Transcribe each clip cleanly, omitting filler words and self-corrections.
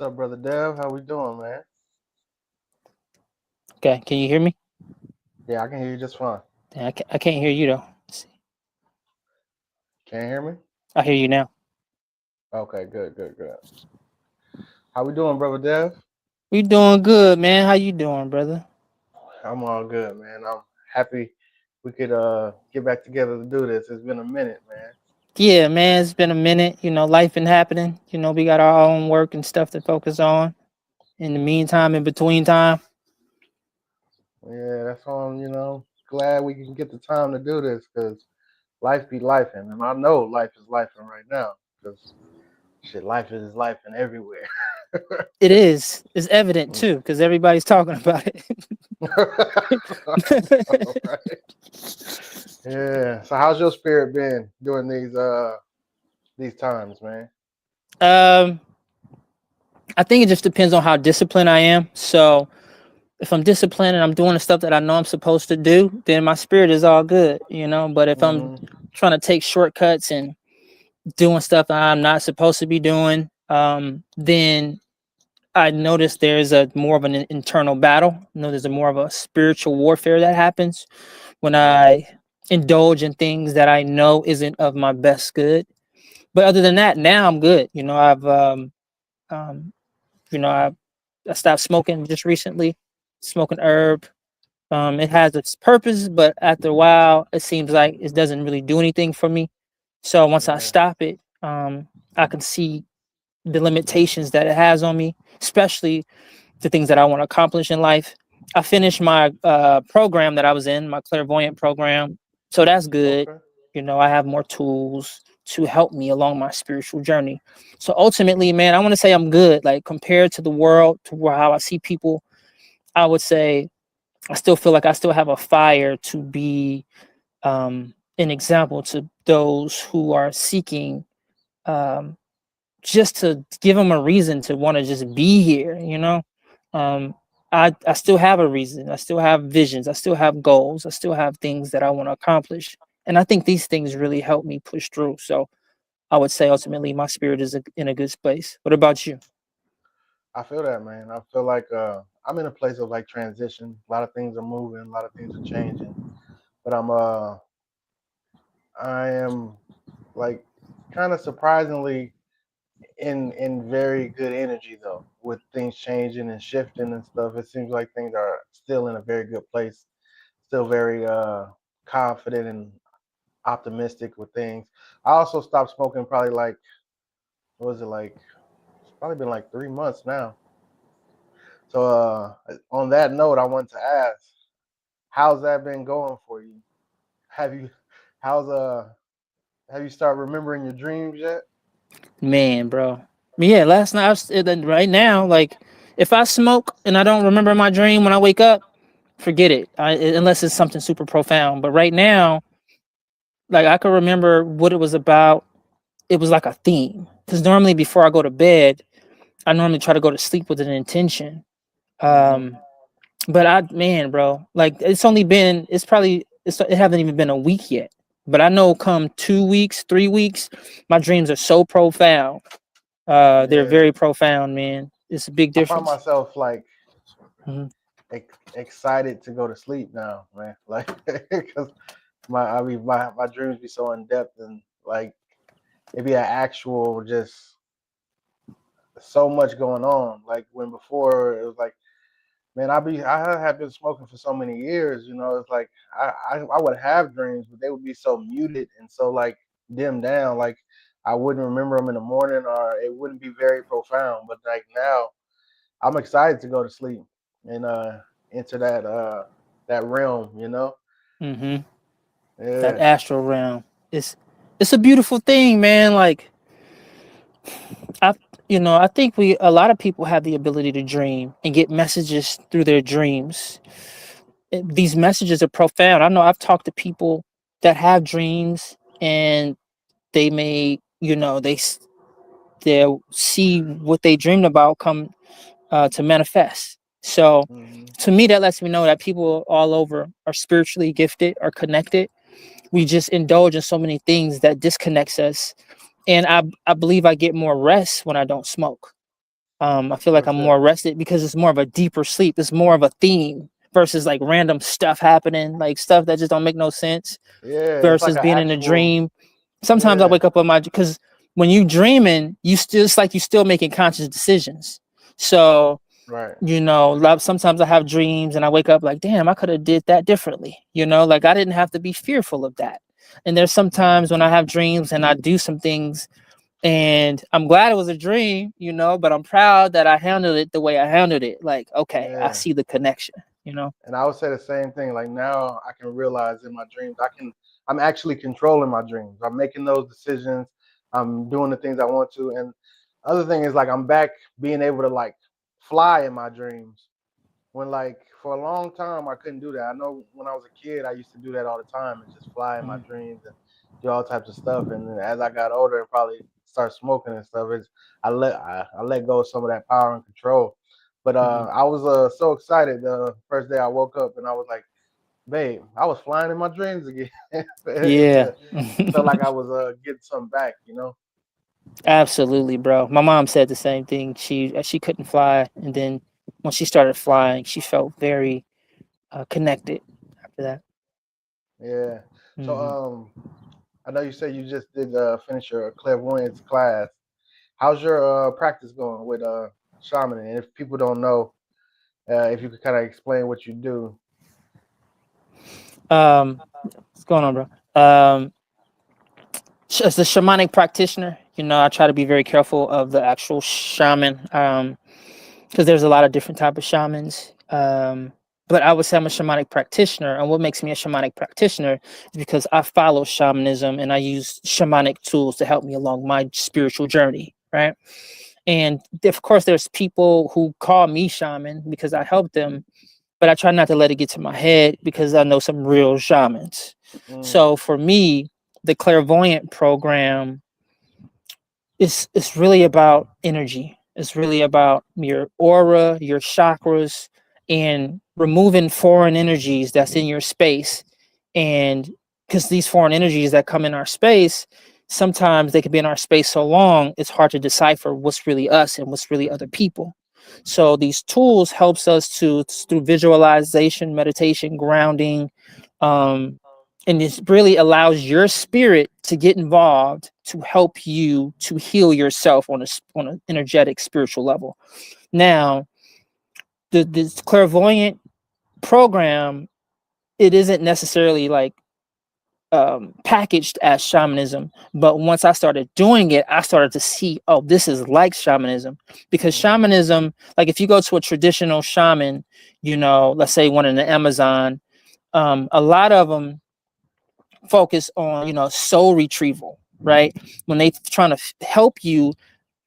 What's up, brother Dev? How we doing, man? Okay, can you hear me? Yeah, I can hear you just fine. I can't hear you though. Let's see. Can you hear me? I hear you now. Okay, good, good, good. How we doing, brother Dev? We doing good, man. How you doing, brother? I'm all good, man. I'm happy we could get back together to do this. It's been a minute, man. Yeah, man. It's been a minute. Life been happening. We got our own work and stuff to focus on. In the meantime, in between time. Yeah, that's all. Glad we can get the time to do this because life be lifing, and I know life is lifing right now because shit, life is lifing everywhere. It is. It's evident too, because everybody's talking about it. All right. Yeah. So how's your spirit been during these times, man? um, I think it just depends on how disciplined I am. So if I'm disciplined and I'm doing the stuff that I know I'm supposed to do, then my spirit is all good. But if I'm Hmm. trying to take shortcuts and doing stuff that I'm not supposed to be doing, then I notice there's a more of an internal battle. There's a more of a spiritual warfare that happens when I indulge in things that I know isn't of my best good. But other than that, now I'm good. Um, I stopped smoking just recently, smoking herb. It has its purpose, but after a while, it seems like it doesn't really do anything for me. So once I Yeah. stop it, I can see the limitations that it has on me, especially the things that I want to accomplish in life. I finished my program that I was in, my clairvoyant program. So that's good. Okay. I have more tools to help me along my spiritual journey. So ultimately, man, I want to say I'm good. Like compared to the world, to how I see people, I would say I still feel like I still have a fire to be an example to those who are seeking, um, just to give them a reason to want to just be here. um I still have a reason. I still have visions. I still have goals. I still have things that I want to accomplish, and I think these things really help me push through. So I would say ultimately my spirit is in a good space. What about you? I feel that, man. I feel like I'm in a place of like transition. A lot of things are moving, a lot of things are changing. But I am like kind of surprisingly in very good energy though, with things changing and shifting and stuff. It seems like things are still in a very good place, still very confident and optimistic with things. I also stopped smoking probably like what was it like? It's probably been like 3 months now. So on that note, I want to ask, how's that been going for you? Have you how's have you started remembering your dreams yet? Man, bro. Yeah, last night right now, like if I smoke and I don't remember my dream when I wake up, forget it. Unless it's something super profound. But right now, like I can remember what it was about. It was like a theme. Because normally before I go to bed, I normally try to go to sleep with an intention. Hmm. Um, but man, bro, like it hasn't even been a week yet. But I know come 2 weeks, 3 weeks, my dreams are so profound. They're Yeah. very profound, man. It's a big I find difference. myself like Mhm. excited to go to sleep now, man. Like because my dreams be so in depth and like it be an actual just so much going on. Like when before it was like, man, I have been smoking for so many years. It's like I would have dreams, but they would be so muted and so like dimmed down. Like I wouldn't remember them in the morning, or it wouldn't be very profound. But like now, I'm excited to go to sleep and into that realm. Mhm. That Yeah. astral realm. It's it's a beautiful thing, man. Like I I think we a lot of people have the ability to dream and get messages through their dreams. These messages are profound. I know I've talked to people that have dreams and they may, they'll see what they dreamed about come to manifest. So Hmm. to me, that lets me know that people all over are spiritually gifted or connected. We just indulge in so many things that disconnects us. And I believe I get more rest when I don't smoke. I feel like For I'm more sure. rested because it's more of a deeper sleep. It's more of a theme versus like random stuff happening, like stuff that just don't make no sense Yeah, it's like versus an being in a actual. dream. Sometimes I Yeah, wake up on my, because when you dreaming, you still, it's like you still making conscious decisions. So, right. sometimes I have dreams and I wake up like, damn, I could have did that differently. Like I didn't have to be fearful of that. And there's sometimes when I have dreams and I do some things and I'm glad it was a dream, but I'm proud that I handled it the way I handled it. Like, okay, I Yeah. see the connection. And I would say the same thing. Like now I can realize in my dreams, I'm actually controlling my dreams. I'm making those decisions. I'm doing the things I want to. And other thing is like I'm back being able to like fly in my dreams. When like for a long time I couldn't do that. I know when I was a kid I used to do that all the time and just fly in my Mm. dreams and do all types of stuff. And then as I got older and probably start smoking and stuff, I let go of some of that power and control. But Mhm. I was so excited the first day I woke up and I was like, babe, I was flying in my dreams again. Yeah. It felt like I was getting something back, you know? Absolutely, bro. My mom said the same thing. She couldn't fly, and then when she started flying, she felt very connected after that. Yeah. So Hmm. I know you said you just did finish your clairvoyance class. How's your practice going with shaman? And if people don't know, if you could kind of explain what you do. What's going on, bro? As a shamanic practitioner, I try to be very careful of the actual shaman, because there's a lot of different type of shamans. But I would say I'm a shamanic practitioner, and what makes me a shamanic practitioner is because I follow shamanism and I use shamanic tools to help me along my spiritual journey, right? And of course, there's people who call me shaman because I help them, but I try not to let it get to my head because I know some real shamans. Mm, So for me, the clairvoyant program it's really about energy. It's really about your aura, your chakras, and removing foreign energies that's in your space. And because these foreign energies that come in our space, sometimes they can be in our space so long, it's hard to decipher what's really us and what's really other people. So these tools helps us to through visualization, meditation, grounding, um, and this really allows your spirit to get involved to help you to heal yourself on an energetic spiritual level. Now, this clairvoyant program, it isn't necessarily like packaged as shamanism, but once I started doing it, I started to see, oh, this is like shamanism. Because mm, shamanism, like if you go to a traditional shaman, let's say one in the Amazon, a lot of them focus on soul retrieval, right? When they trying to help you,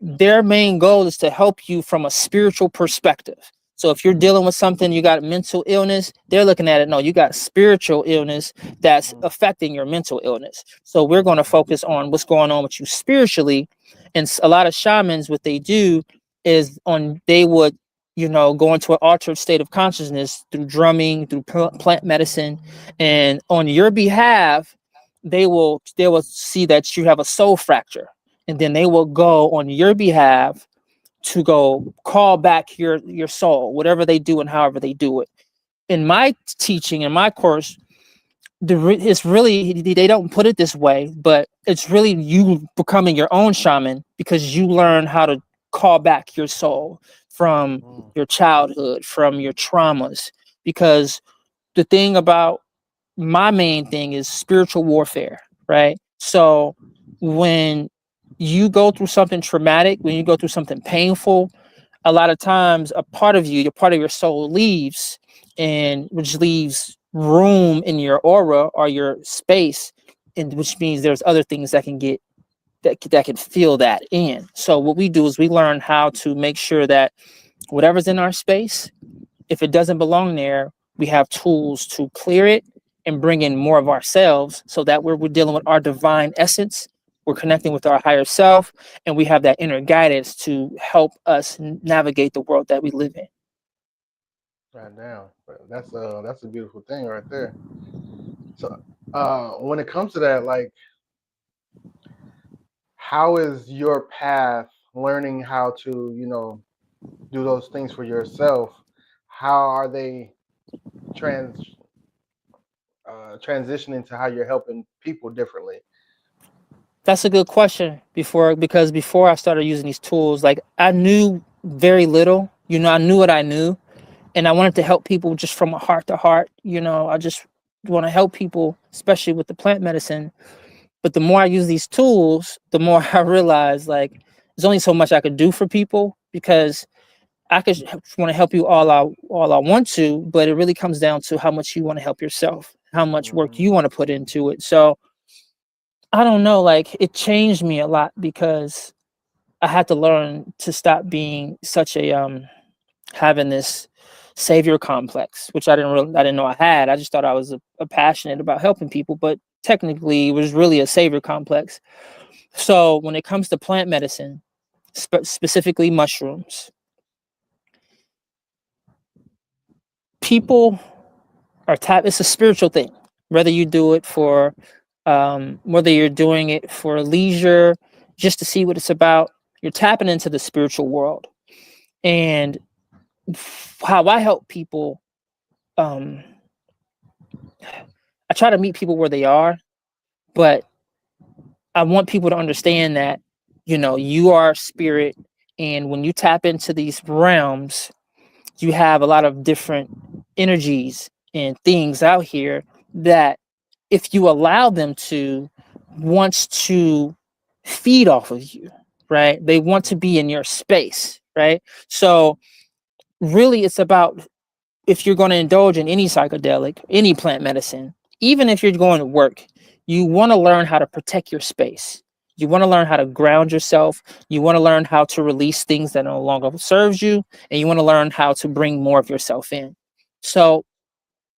their main goal is to help you from a spiritual perspective. So if you're dealing with something, you got mental illness, they're looking at it, no, you got spiritual illness that's mm, affecting your mental illness. So we're going to mm, focus on what's going on with you spiritually. And a lot of shamans, what they do is they would go into an altered state of consciousness through drumming, through plant medicine, and on your behalf they will see that you have a soul fracture, and then they will go on your behalf to go call back your soul, whatever they do and however they do it. In my teaching, in my course, it's really, they don't put it this way, but it's really you becoming your own shaman because you learn how to call back your soul from mm. your childhood, from your traumas. Because the thing about my main thing is spiritual warfare, right? So when you go through something traumatic, when you go through something painful, a lot of times a part of you, your part of your soul leaves, and which leaves room in your aura or your space, and which means there's other things that can get that can fill that in. So what we do is we learn how to make sure that whatever's in our space, if it doesn't belong there, we have tools to clear it and bring in more of ourselves so that we're dealing with our divine essence. We're connecting with our higher self, and we have that inner guidance to help us navigate the world that we live in. Right now, but that's a beautiful thing right there. So, when it comes to that, like, how is your path learning how to, do those things for yourself, how are they trans transitioning to how you're helping people differently? That's a good question. Because before I started using these tools, like I knew very little. I knew what I knew, and I wanted to help people just from a heart to heart. I just want to help people, especially with the plant medicine. But the more I use these tools, the more I realize like there's only so much I could do for people, because I could want to help you all I want to, but it really comes down to how much you want to help yourself, how much work Hmm. you want to put into it. So I don't know, like it changed me a lot because I had to learn to stop being such a having this savior complex, which I didn't know I had. I just thought I was a passionate about helping people, but technically it was really a savior complex. So when it comes to plant medicine, specifically mushrooms, people are it's a spiritual thing. Whether you do it for whether you're doing it for leisure, just to see what it's about, you're tapping into the spiritual world. And how I help people, um, I try to meet people where they are, but I want people to understand that, you are spirit. And when you tap into these realms, you have a lot of different energies and things out here that, if you allow them to, wants to feed off of you, right? They want to be in your space, right? So really it's about, if you're going to indulge in any psychedelic, any plant medicine, even if you're going to work, you want to learn how to protect your space. You want to learn how to ground yourself. You want to learn how to release things that no longer serves you, and you want to learn how to bring more of yourself in. So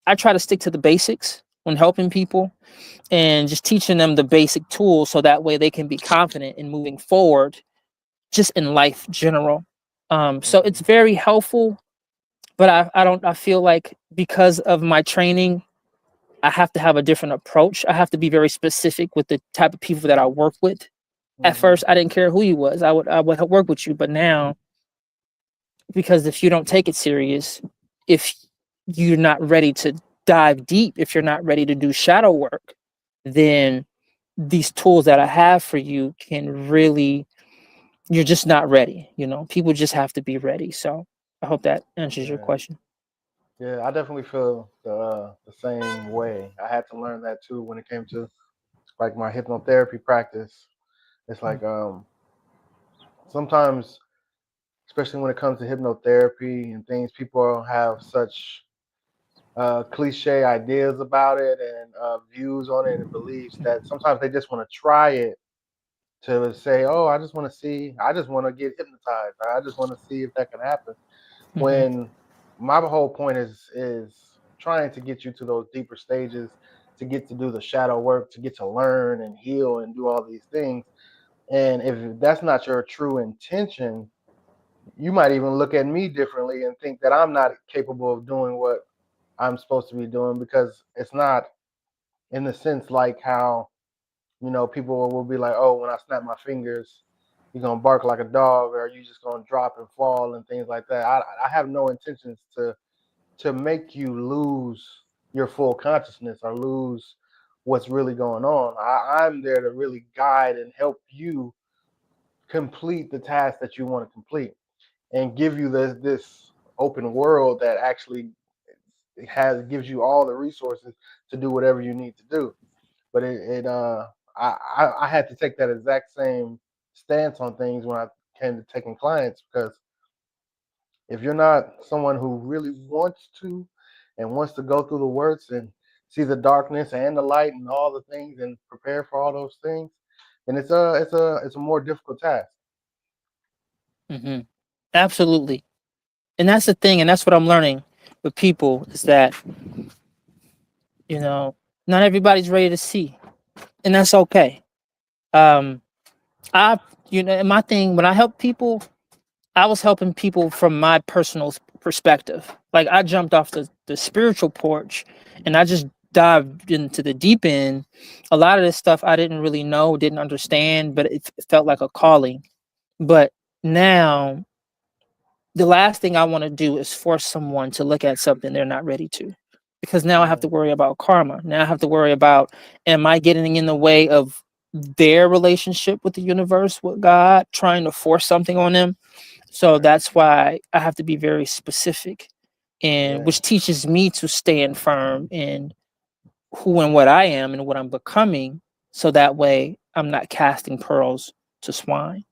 I try to stick to the basics when helping people, and just teaching them the basic tools so that way they can be confident in moving forward, just in life general. So it's Hmm. very helpful, but I feel like because of my training, I have to have a different approach. I have to be very specific with the type of people that I work with. At Hmm. first, I didn't care who you was. I would work with you, but now, because if you don't take it serious, if you're not ready to dive deep, if you're not ready to do shadow work, then these tools that I have for you can really, you're just not ready. People just have to be ready. So I hope that answers your Yeah. question. Yeah, I definitely feel the same way. I had to learn that too when it came to like my hypnotherapy practice. It's like sometimes, especially when it comes to hypnotherapy and things, people have such cliche ideas about it and views on it and beliefs that sometimes they just want to try it to say, "Oh, I just want to see. I just want to get hypnotized. I just want to see if that can happen." Hmm. When my whole point is trying to get you to those deeper stages, to get to do the shadow work, to get to learn and heal and do all these things. And if that's not your true intention, you might even look at me differently and think that I'm not capable of doing what I'm supposed to be doing, because it's not in the sense like how, people will be like, "Oh, when I snap my fingers, you're gonna bark like a dog, or you just gonna drop and fall and things like that." I have no intentions to make you lose your full consciousness or lose what's really going on. I'm there to really guide and help you complete the task that you want to complete, and give you this open world that actually gives you all the resources to do whatever you need to do. But I had to take that exact same stance on things when I came to taking clients, because if you're not someone who really wants to and wants to go through the works and see the darkness and the light and all the things and prepare for all those things, then it's a more difficult task. Hmm. Absolutely. And that's the thing. And that's what I'm learning with people, is that, you know, not everybody's ready to see. And that's okay. Um, I, and my thing, when I help people, I was helping people from my personal perspective. Like I jumped off the spiritual porch, and I just dived into the deep end. A lot of this stuff I didn't really know, didn't understand, but it felt like a calling. But now the last thing I want to do is force someone to look at something they're not ready to, because now I have to worry about karma. Now I have to worry about, am I getting in the way of their relationship with the universe, with God, trying to force something on them? So that's why I have to be very specific, and Yeah. which teaches me to stand firm in who and what I am and what I'm becoming. So that way I'm not casting pearls to swine.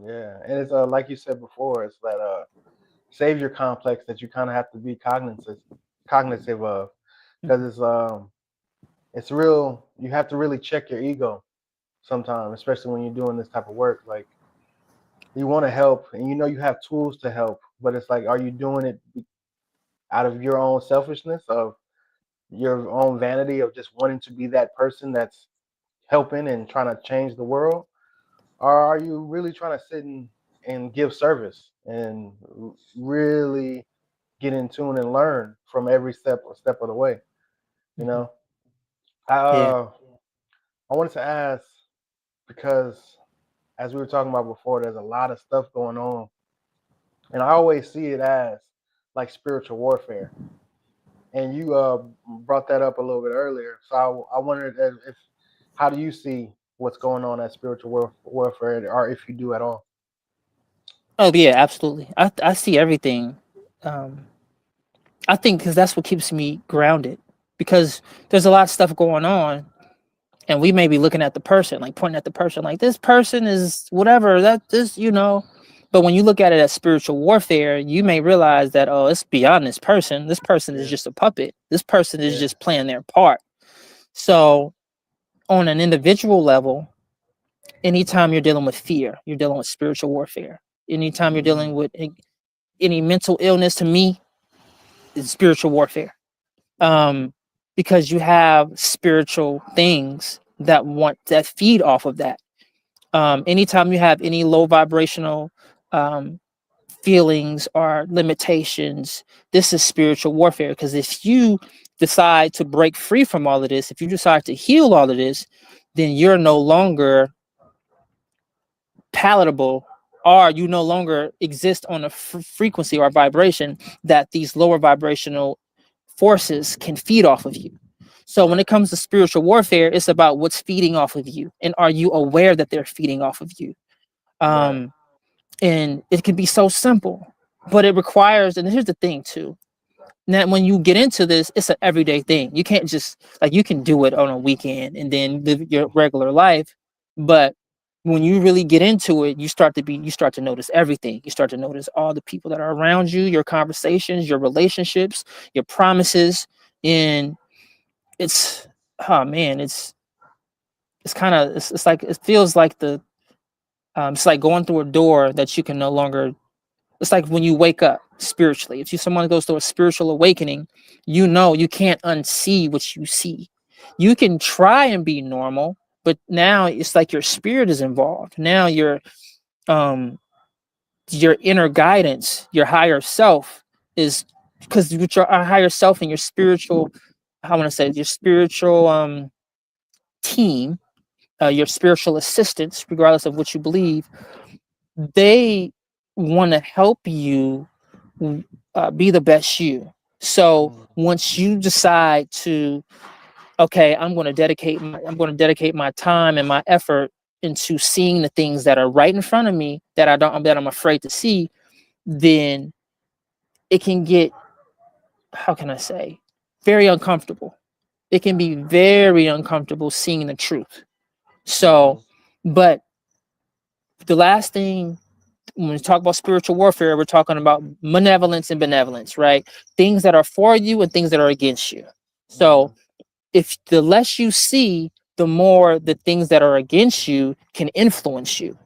Yeah. And it's like you said before, it's that savior complex that you kind of have to be cognitive of, because it's real. You have to really check your ego sometimes, especially when you're doing this type of work. Like, you want to help, and you know you have tools to help, but it's like, are you doing it out of your own selfishness, of your own vanity, of just wanting to be that person that's helping and trying to change the world, or are you really trying to sit and give service and really get in tune and learn from every step of the way? You Mhm. know, I Yeah. I wanted to ask, because as we were talking about before, there's a lot of stuff going on, and I always see it as like spiritual warfare. And you brought that up a little bit earlier, so I wondered if how do you see what's going on at spiritual warfare, or if you do at all? Oh yeah, absolutely. I see everything. Um, I think because that's what keeps me grounded. Because there's a lot of stuff going on, and we may be looking at the person, like pointing at the person, like this person is whatever that this, you know. But when you look at it as spiritual warfare, you may realize that, oh, it's beyond this person. This person is Yeah, just a puppet. This person is yeah, just playing their part. So on an individual level, anytime you're dealing with fear, you're dealing with spiritual warfare. Anytime you're dealing mm, with any mental illness, to me, it's spiritual warfare. Um, because you have spiritual things that feed off of that. Anytime you have any low vibrational um, feelings or limitations, this is spiritual warfare. Because if you decide to break free from all of this, if you decide to heal all of this, then you're no longer palatable, or you no longer exist on a frequency or vibration that these lower vibrational forces can feed off of you. So when it comes to spiritual warfare, it's about what's feeding off of you, and are you aware that they're feeding off of you? right, um and it can be so simple, but it requires, and here's the thing too, now when you get into this, it's an everyday thing. You can't just, like, you can do it on a weekend and then live your regular life, but when you really get into it, you start to notice everything. You start to notice all the people that are around you, your conversations, your relationships, your promises. And it's, oh man, it's kind of, it's like, it feels like it's like going through a door that you can no longer. It's like when you wake up spiritually. If someone goes through a spiritual awakening, you know you can't unsee what you see. You can try and be normal, but now it's like your spirit is involved. Now your inner guidance, your higher self is, because with your higher self and your spiritual, I want to say your spiritual team, your spiritual assistants, regardless of what you believe, they want to help you be the best you. So mm, once you decide to, okay, I'm going to dedicate my time and my effort into seeing the things that are right in front of me that I'm afraid to see, then it can get, how can I say, very uncomfortable. It can be very uncomfortable seeing the truth. So, mm, but the last thing, when we talk about spiritual warfare, we're talking about malevolence and benevolence, right? Things that are for you and things that are against you. So mm, if the less you see, the more the things that are against you can influence you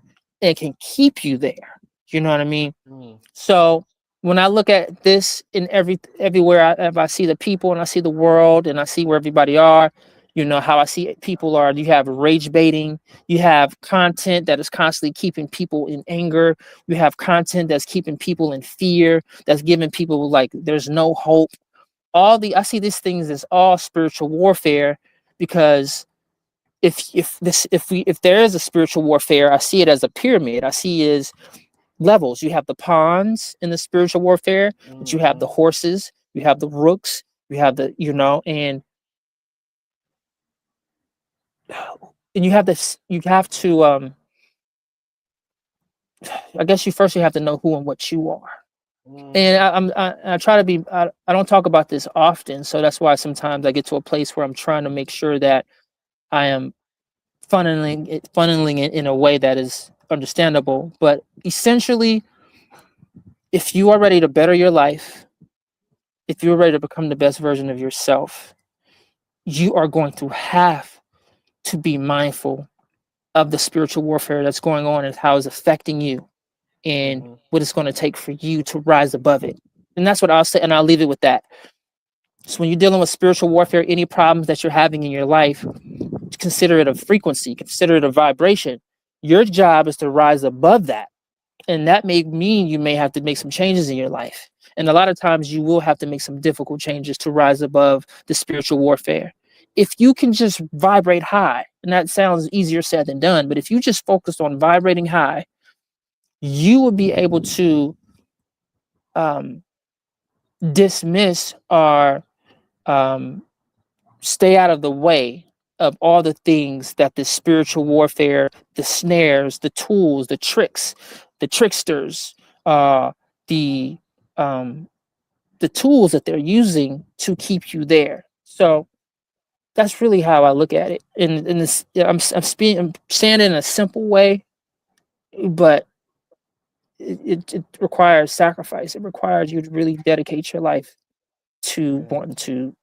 and can keep you there. You know what I mean? mm, So when I look at this in everywhere, if I see the people and I see the world and I see where everybody are, you know how I see people are. You have rage baiting. You have content that is constantly keeping people in anger. You have content that's keeping people in fear. That's giving people like there's no hope. I see these things as all spiritual warfare, because if there is a spiritual warfare, I see it as a pyramid. I see it as levels. You have the pawns in the spiritual warfare, but you have the Mm-hmm. horses, you have the rooks, you have the, and you have this, you have to, I guess you have to know who and what you are. And Mm-hmm. I try to be, I don't talk about this often. So that's why sometimes I get to a place where I'm trying to make sure that I am funneling it in a way that is understandable. But essentially, if you are ready to better your life, if you're ready to become the best version of yourself, you are going to have to be mindful of the spiritual warfare that's going on and how it's affecting you and Mm-hmm. what it's going to take for you to rise above it. And that's what I'll say, and I'll leave it with that. So when you're dealing with spiritual warfare, any problems that you're having in your life, consider it a frequency, consider it a vibration. Your job is to rise above that. And that may mean you may have to make some changes in your life. And a lot of times you will have to make some difficult changes to rise above the spiritual warfare. If you can just vibrate high, and that sounds easier said than done, but if you just focus on vibrating high, you will be able to um, dismiss or um, stay out of the way of all the things that the spiritual warfare, the snares, the tools, the tricks, the tricksters, the um, the tools that they're using to keep you there. So that's really how I look at it. In this, I'm saying it in a simple way, but it requires sacrifice. It requires you to really dedicate your life to Yeah. wanting to,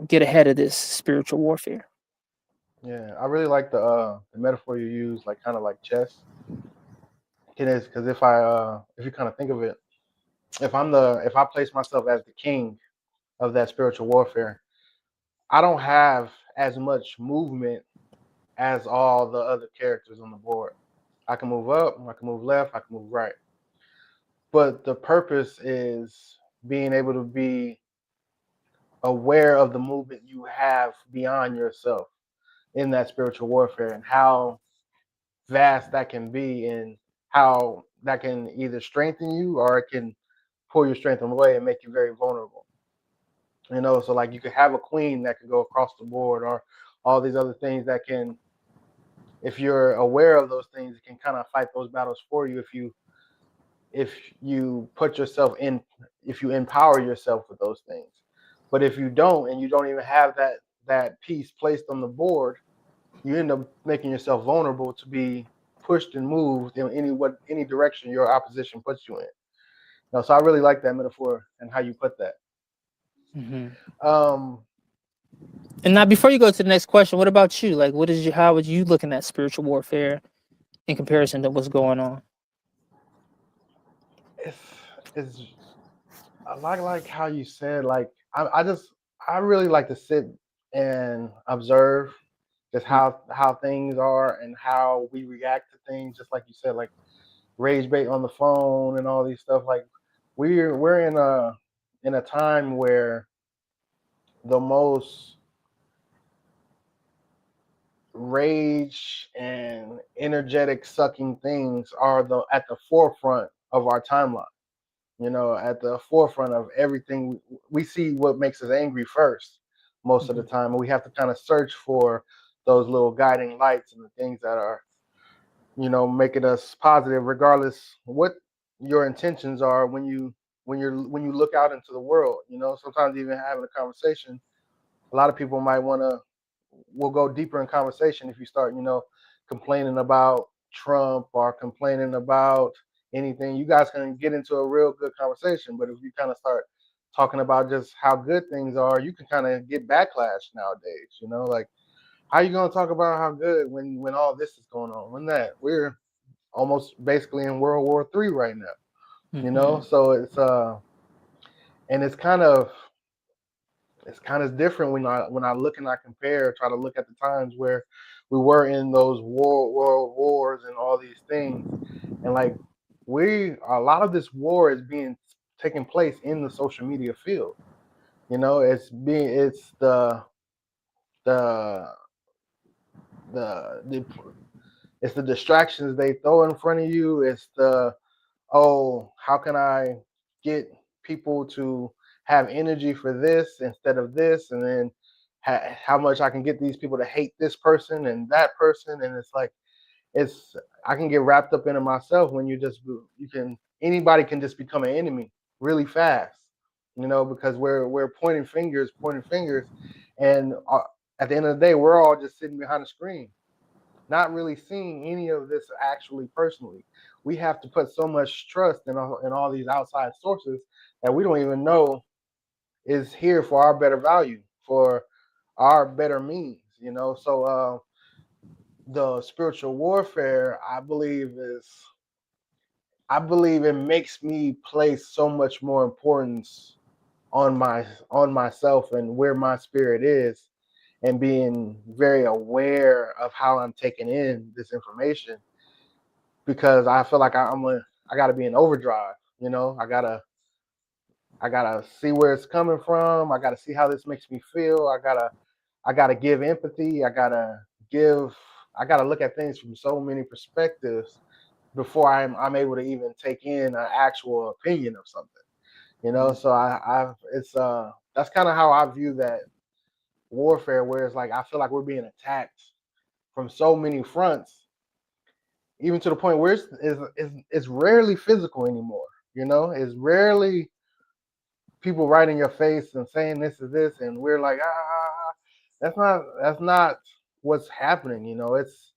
get ahead of this spiritual warfare. Yeah. I really like the metaphor you use, like kind of like chess. It is because if you kind of think of it, if I place myself as the king of that spiritual warfare, I don't have as much movement as all the other characters on the board. I can move up, I can move left, I can move right. But the purpose is being able to be aware of the movement you have beyond yourself in that spiritual warfare and how vast that can be and how that can either strengthen you or it can pull your strength away and make you very vulnerable. So like you could have a queen that could go across the board or all these other things that can, if you're aware of those things, it can kind of fight those battles for you if you put yourself in, if you empower yourself with those things. But if you don't and you don't even have that piece placed on the board, you end up making yourself vulnerable to be pushed and moved in any direction your opposition puts you in. So I really like that metaphor and how you put that. Mhm. Um, And now, before you go to the next question, what about you? Like, how would you looking at spiritual warfare in comparison to what's going on? it's it's I like how you said like I really like to sit and observe just how things are and how we react to things. Just like you said, like rage bait on the phone and all these stuff. Like we're in a time where the most rage and energetic sucking things are the at the forefront of our timeline. At the forefront of everything. We see what makes us angry first most of the Mhm. time. And we have to kind of search for those little guiding lights and the things that are, making us positive, regardless what your intentions are when you look out into the world. Sometimes even having a conversation, a lot of people might want to will go deeper in conversation if you start, complaining about Trump or complaining about anything. You guys can get into a real good conversation, but if you kind of start talking about just how good things are, you can kind of get backlash nowadays. Like how you gonna talk about how good when all this is going on? When that we're almost basically in World War III right now. Mhm. So and it's kind of different when I look and I compare, try to look at the times where we were in those world wars and all these things, and like a lot of this war is being taking place in the social media field. It's the the It's the distractions they throw in front of you. It's the, oh, how can I get people to have energy for this instead of this, and then how much I can get these people to hate this person and that person, and it's like, it's, I can get wrapped up in it myself when you can, anybody can just become an enemy really fast, because we're pointing fingers, and at the end of the day, we're all just sitting behind a screen, not really seeing any of this actually personally. We have to put so much trust in all these outside sources that we don't even know is here for our better value, for our better means. So the spiritual warfare, I believe it makes me place so much more importance on myself and where my spirit is, and being very aware of how I'm taking in this information, because I feel like I gotta be in overdrive. I gotta see where it's coming from. I gotta see how this makes me feel. I gotta give empathy. I gotta look at things from so many perspectives before I'm able to even take in an actual opinion of something. So I it's that's kind of how I view that warfare, where it's like I feel like we're being attacked from so many fronts, even to the point where it's rarely physical anymore. It's rarely people right in your face and saying this is this, and we're like, that's not what's happening. It's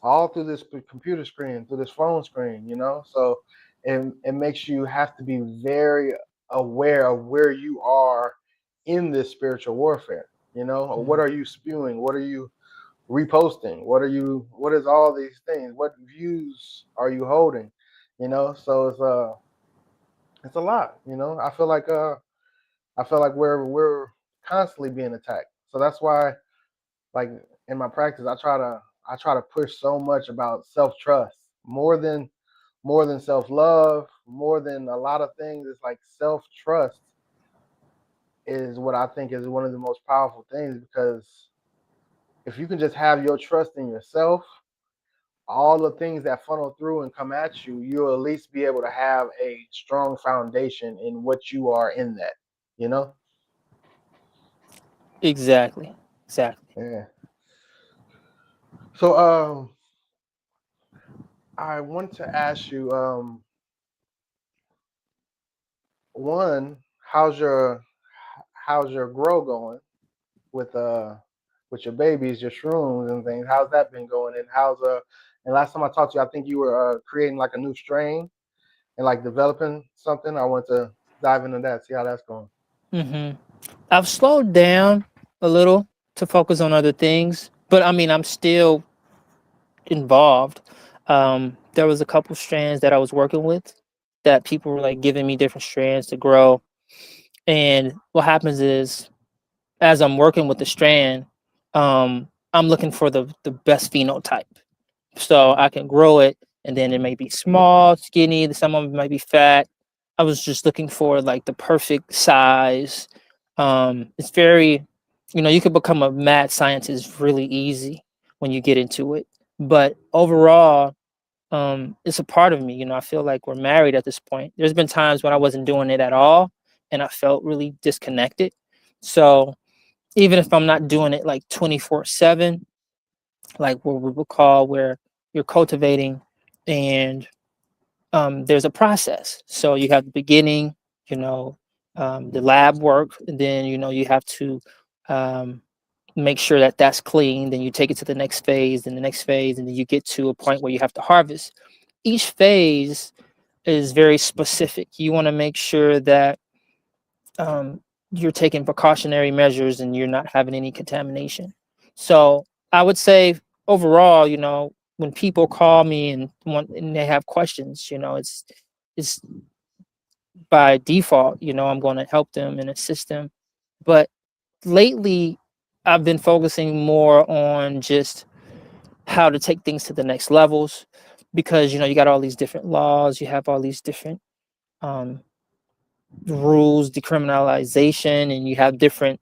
all through this computer screen, through this phone screen. So it makes you have to be very aware of where you are in this spiritual warfare. What are you spewing? What are you reposting? What is all these things? What views are you holding? So it's a lot. I feel like we're constantly being attacked. So that's why, like, in my practice, I try to push so much about self trust, more than self love, more than a lot of things. It's like self trust is what I think is one of the most powerful things, because if you can just have your trust in yourself, all the things that funnel through and come at you, you'll at least be able to have a strong foundation in what you are in that, you know? Exactly. Yeah. So I want to ask you, one, how's your grow going with with your babies, your shrooms and things? How's that been going? And and last time I talked to you, I think you were creating like a new strain and like developing something. I want to dive into that, see how that's going. hmm I've slowed down a little to focus on other things, but I mean, I'm still involved. There was a couple strands that I was working with that people were like giving me different strands to grow. And what happens is, as I'm working with the strand, I'm looking for the best phenotype. So I can grow it, and then it may be small, skinny, some of it might be fat. I was just looking for like the perfect size. It's very, you could become a mad scientist really easy when you get into it. But overall, it's a part of me. I feel like we're married at this point. There's been times when I wasn't doing it at all, and I felt really disconnected. So even if I'm not doing it like 24/7, like what we would call where you're cultivating, and there's a process. So you have the beginning, you know, the lab work, and then you have to um, make sure that that's clean. Then you take it to the next phase, and the next phase, and then you get to a point where you have to harvest. Each phase is very specific. You want to make sure that you're taking precautionary measures and you're not having any contamination. So I would say overall, when people call me and they have questions, it's by default, I'm going to help them and assist them. But lately, I've been focusing more on just how to take things to the next levels, because you got all these different laws, you have all these different um, rules, decriminalization, and you have different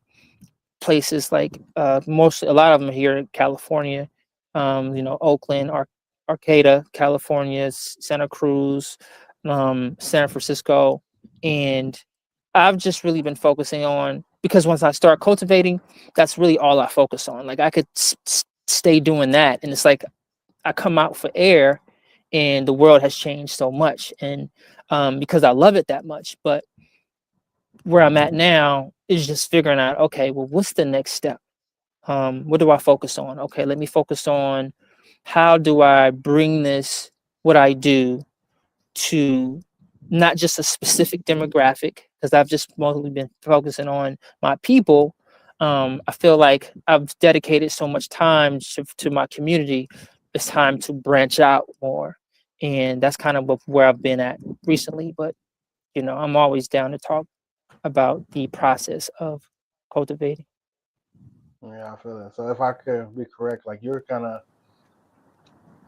places like a lot of them here in California, Oakland, Arcata, California, Santa Cruz, San Francisco, and I've just really been focusing on, because once I start cultivating, that's really all I focus on. Like I could stay doing that, and it's like I come out for air, and the world has changed so much, and because I love it that much. But where I'm at now is just figuring out, okay, well, what's the next step? What do I focus on? Okay, let me focus on how do I bring this, what I do, to not just a specific demographic, because I've just mostly been focusing on my people. I feel like I've dedicated so much time to my community. It's time to branch out more. And that's kind of where I've been at recently. But, I'm always down to talk about the process of cultivating. Yeah, I feel it. So if I could be correct, like you're kind of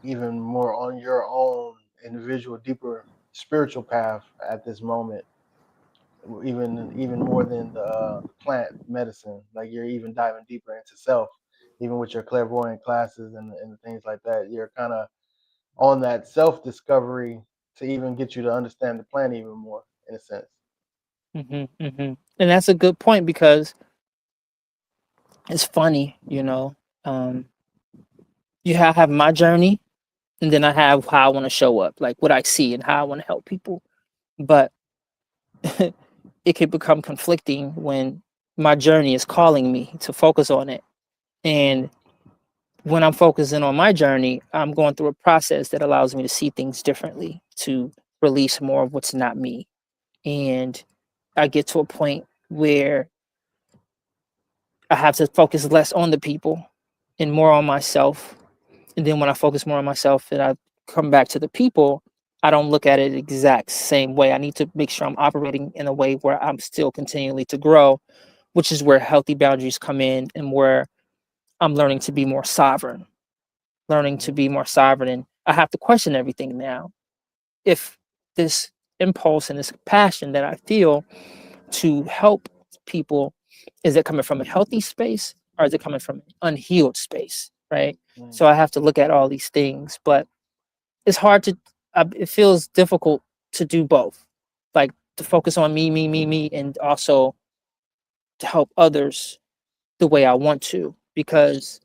even more on your own individual, deeper spiritual path at this moment, even more than the plant medicine. Like you're even diving deeper into self, even with your clairvoyant classes and the things like that. You're kind of on that self discovery to even get you to understand the plant even more, in a sense. And that's a good point, because it's funny, you have my journey, and then I have how I want to show up, like what I see and how I want to help people. But it could become conflicting when my journey is calling me to focus on it. And when I'm focusing on my journey, I'm going through a process that allows me to see things differently, to release more of what's not me. And I get to a point where I have to focus less on the people and more on myself. And then when I focus more on myself and I come back to the people, I don't look at it exact same way. I need to make sure I'm operating in a way where I'm still continually to grow, which is where healthy boundaries come in, and where I'm learning to be more sovereign, learning to Mhm. be more sovereign. And I have to question everything now. If this impulse and this passion that I feel to help people, is it coming from a healthy space, or is it coming from an unhealed space? Right. Mhm. So I have to look at all these things, but it's hard to, it feels difficult to do both, like to focus on me, and also to help others the way I want to, because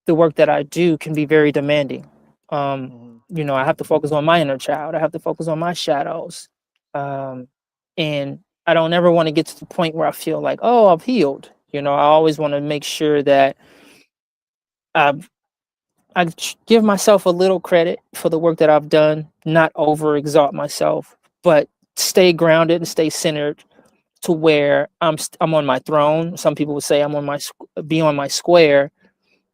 the work that I do can be very demanding. Um, Mhm. I have to focus on my inner child. I have to focus on my shadows. Um, and I don't ever want to get to the point where I feel like, oh, I've healed. I always want to make sure that I've, give myself a little credit for the work that I've done, not over exalt myself, but stay grounded and stay centered, to where I'm on my throne. Some people would say I'm on be on my square,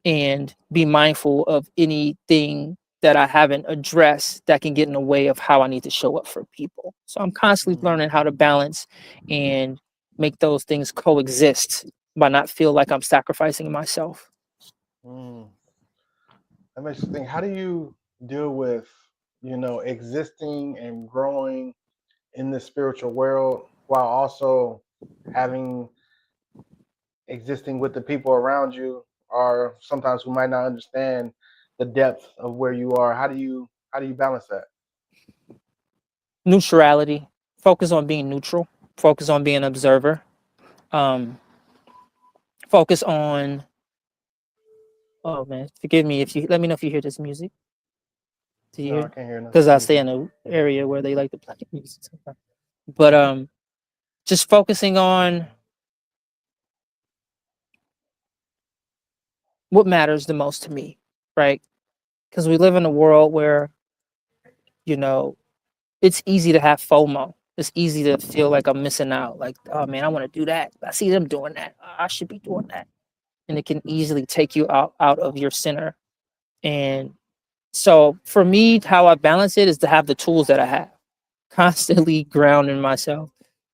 and be mindful of anything that I haven't addressed that can get in the way of how I need to show up for people. So I'm constantly Mhm. learning how to balance and make those things coexist, by not feel like I'm sacrificing myself. Mhm. That makes you think. How do you deal with, existing and growing in the spiritual world while also having existing with the people around you, or sometimes who might not understand the depth of where you are? How do you balance that? Neutrality, focus on being neutral, focus on being an observer, um, focus on, oh man, forgive me if you, let me know if you hear this music. Do you No, I hear? can't hear Because I stay anything. in an area where they like to play music sometimes. But just focusing on what matters the most to me, right? Because we live in a world where, you know, it's easy to have FOMO. It's easy to feel like I'm missing out. Like, oh man, I want to do that. I see them doing that. I should be doing that. And it can easily take you out of your center. And so for me, how I balance it is to have the tools that I have, constantly grounding myself,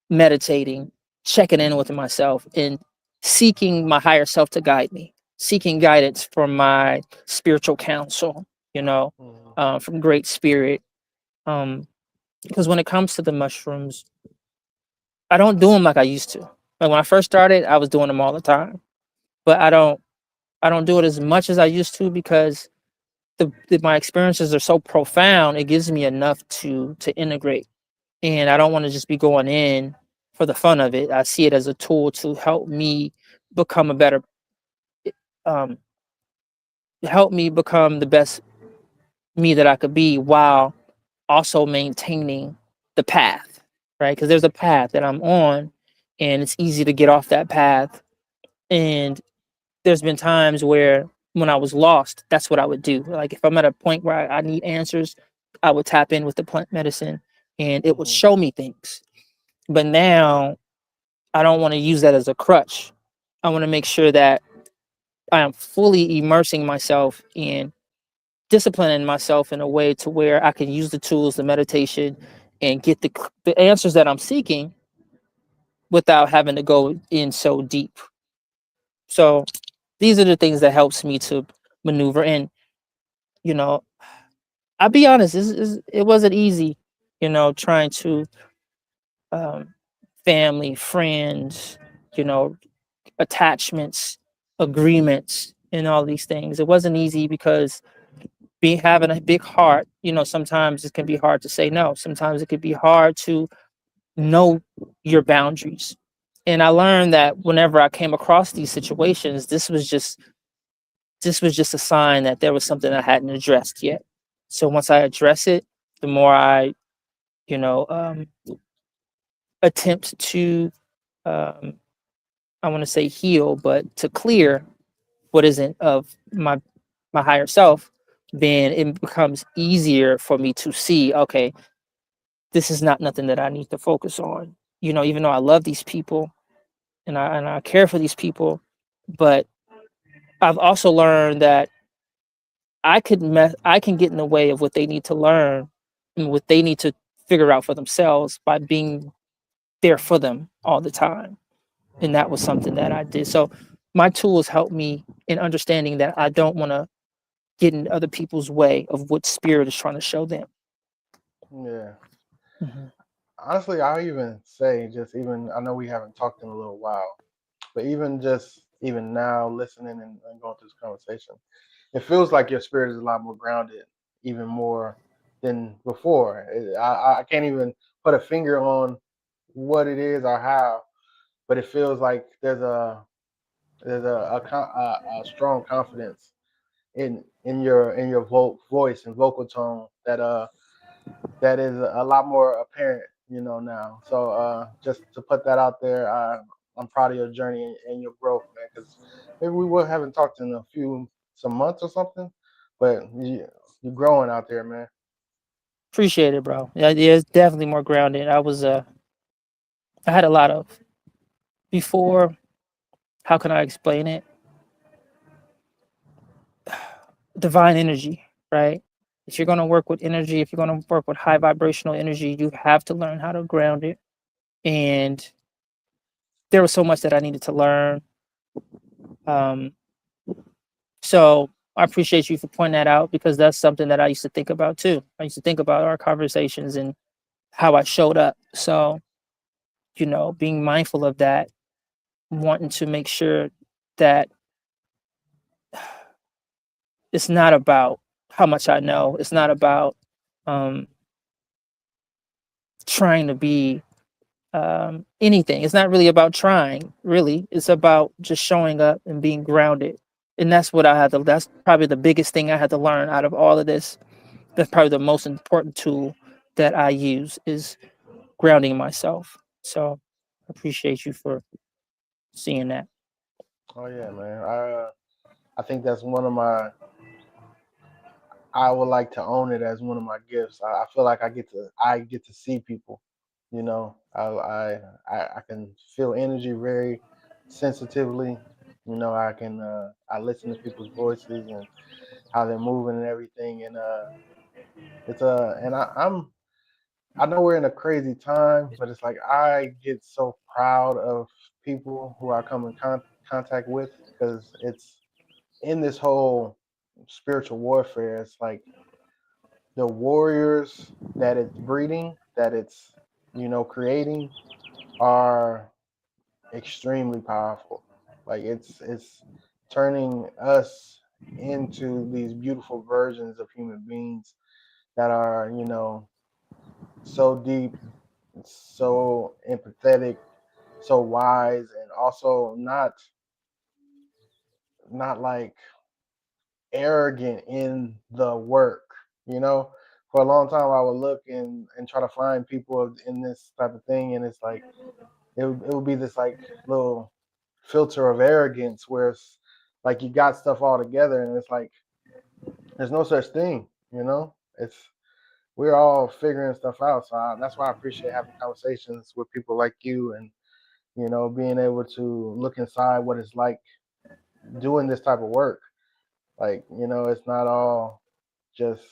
meditating, checking in with myself, and seeking my higher self to guide me, seeking guidance from my spiritual counsel, Mhm. from Great Spirit. Because when it comes to the mushrooms, I don't do them like I used to. Like when I first started, I was doing them all the time, but I don't do it as much as I used to, because my experiences are so profound, it gives me enough to integrate. And I don't want to just be going in for the fun of it. I see it as a tool to help me become a better, um, help me become the best me that I could be, while also maintaining the path, right? Because there's a path that I'm on, and it's easy to get off that path. And there's been times where when I was lost, that's what I would do. Like if I'm at a point where I need answers, I would tap in with the plant medicine, and it would Hmm. show me things. But now I don't want to use that as a crutch. I want to make sure that I am fully immersing myself in disciplining myself in a way to where I can use the tools, the meditation, and get the answers that I'm seeking without having to go in so deep. So these are the things that helps me to maneuver. And you know, I'll be honest, it wasn't easy. Trying to um, family, friends, you know, attachments, agreements, and all these things. It wasn't easy because having a big heart, sometimes it can be hard to say no. Sometimes it could be hard to know your boundaries. And I learned that whenever I came across these situations, this was just a sign that there was something I hadn't addressed yet. So once I address it, the more I, you know, um, attempt to, um, I want to say heal, but to clear what isn't of my higher self, then it becomes easier for me to see, okay, this is not nothing that I need to focus on. Even though I love these people and I care for these people, but I've also learned that I can get in the way of what they need to learn and what they need to figure out for themselves by being there for them all the time. And that was something that I did. So my tools help me in understanding that I don't want to get in other people's way of what spirit is trying to show them. Yeah. Mhm. Honestly, I'll even say, just even, I know we haven't talked in a little while, but even now, listening and going through this conversation, it feels like your spirit is a lot more grounded, even more than before. I can't even put a finger on what it is or how, but it feels like there's a strong confidence in your voice and vocal tone that is a lot more apparent, now. So just to put that out there, I'm proud of your journey and your growth, man. Because maybe haven't talked in some months or something, but you're growing out there, man. Appreciate it, bro. Yeah, yeah, it's definitely more grounded. I had a lot of before. How can I explain it? Divine energy, right? If you're going to work with energy, if you're going to work with high vibrational energy, you have to learn how to ground it. And there was so much that I needed to learn. Um, so I appreciate you for pointing that out, because that's something that I used to think about too. I used to think about our conversations and how I showed up. So, being mindful of that, wanting to make sure that it's not about how much I know. It's not about um, trying to be anything. It's not really about trying, really. It's about just showing up and being grounded. And that's probably the biggest thing I had to learn out of all of this. That's probably the most important tool that I use is grounding myself. So I appreciate you for seeing that. Oh yeah, man. I think that's one of my. I would like to own it as one of my gifts. I feel like I get to see people. I can feel energy very sensitively. I listen to people's voices and how they're moving and everything. And it's and I know we're in a crazy time, but it's like I get so proud of people who I come in contact with, because it's in this whole spiritual warfare. It's like the warriors that it's breeding, that it's creating, are extremely powerful. Like it's turning us into these beautiful versions of human beings that are, so deep, so empathetic, so wise, and also not like arrogant in the work. You know, for a long time I would look and try to find people in this type of thing, and it's like it would be this like little filter of arrogance where it's like you got stuff all together, and it's like there's no such thing. It's we're all figuring stuff out. So that's why I appreciate having conversations with people like you, and being able to look inside what it's like doing this type of work. Like, it's not all just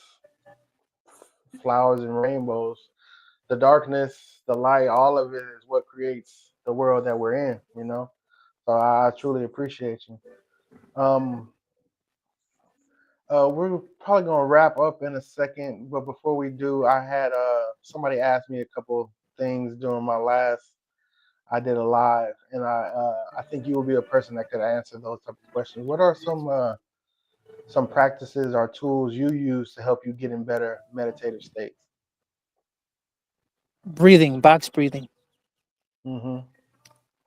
flowers and rainbows. The darkness, the light, all of it is what creates the. That we're in. So I truly appreciate you. Um, we're probably gonna wrap up in a second, but before we do, I had somebody asked me a couple things during my last. I did a live, and I think you will be a person that could answer those type of questions. What are some practices or tools you use to help you get in better meditative states? Breathing, box breathing. Mm-hmm.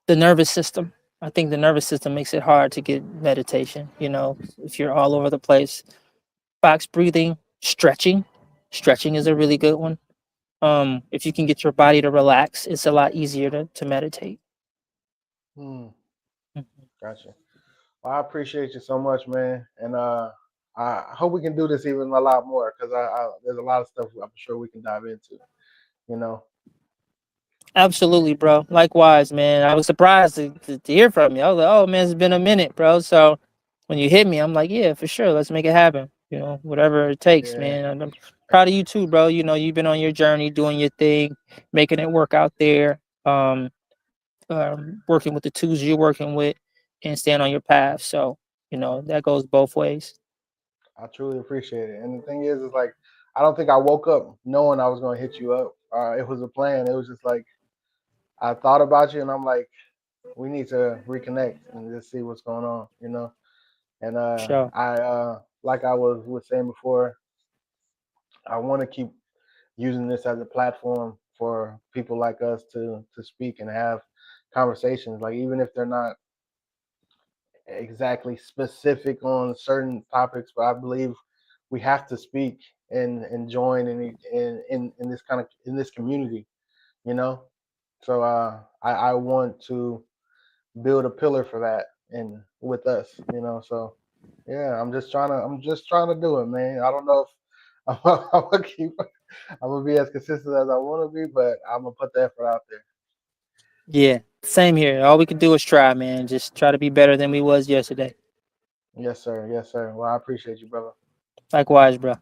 The nervous system. I think the nervous system makes it hard to get meditation. If you're all over the place, box breathing, stretching. Stretching is a really good one. If you can get your body to relax, it's a lot easier to meditate. Hmm. Mhm. Gotcha. Well, I appreciate you so much, man, and I hope we can do this even a lot more because there's a lot of stuff I'm sure we can dive into. You know. Absolutely, bro. Likewise, man. I was surprised to hear from you. I was like, oh man, it's been a minute, bro. So when you hit me, I'm like, yeah, for sure. Let's make it happen. Whatever it takes, Yeah. man. And I'm proud of you too, bro. You've been on your journey, doing your thing, making it work out there. Working with the tools you're working with and staying on your path. So, that goes both ways. I truly appreciate it. And the thing is like I don't think I woke up knowing I was gonna hit you up. It was a plan. It was just like I thought about you, and I'm like, we need to reconnect and just see what's going on. And Sure. I like I was saying before, I want to keep using this as a platform for people like us to speak and have conversations. Like even if they're not exactly specific on certain topics, but I believe we have to speak and join in this kind of in this community, you know. So I want to build a pillar for that and with us. So yeah, I'm just trying to do it, man. I don't know if I'm gonna keep I'm gonna be as consistent as I want to be, but I'm gonna put the effort out there. Yeah. Same here. All we can do is try, man. Just try to be better than we was yesterday. Yes, sir. Yes, sir. Well, I appreciate you, brother. Likewise, bro.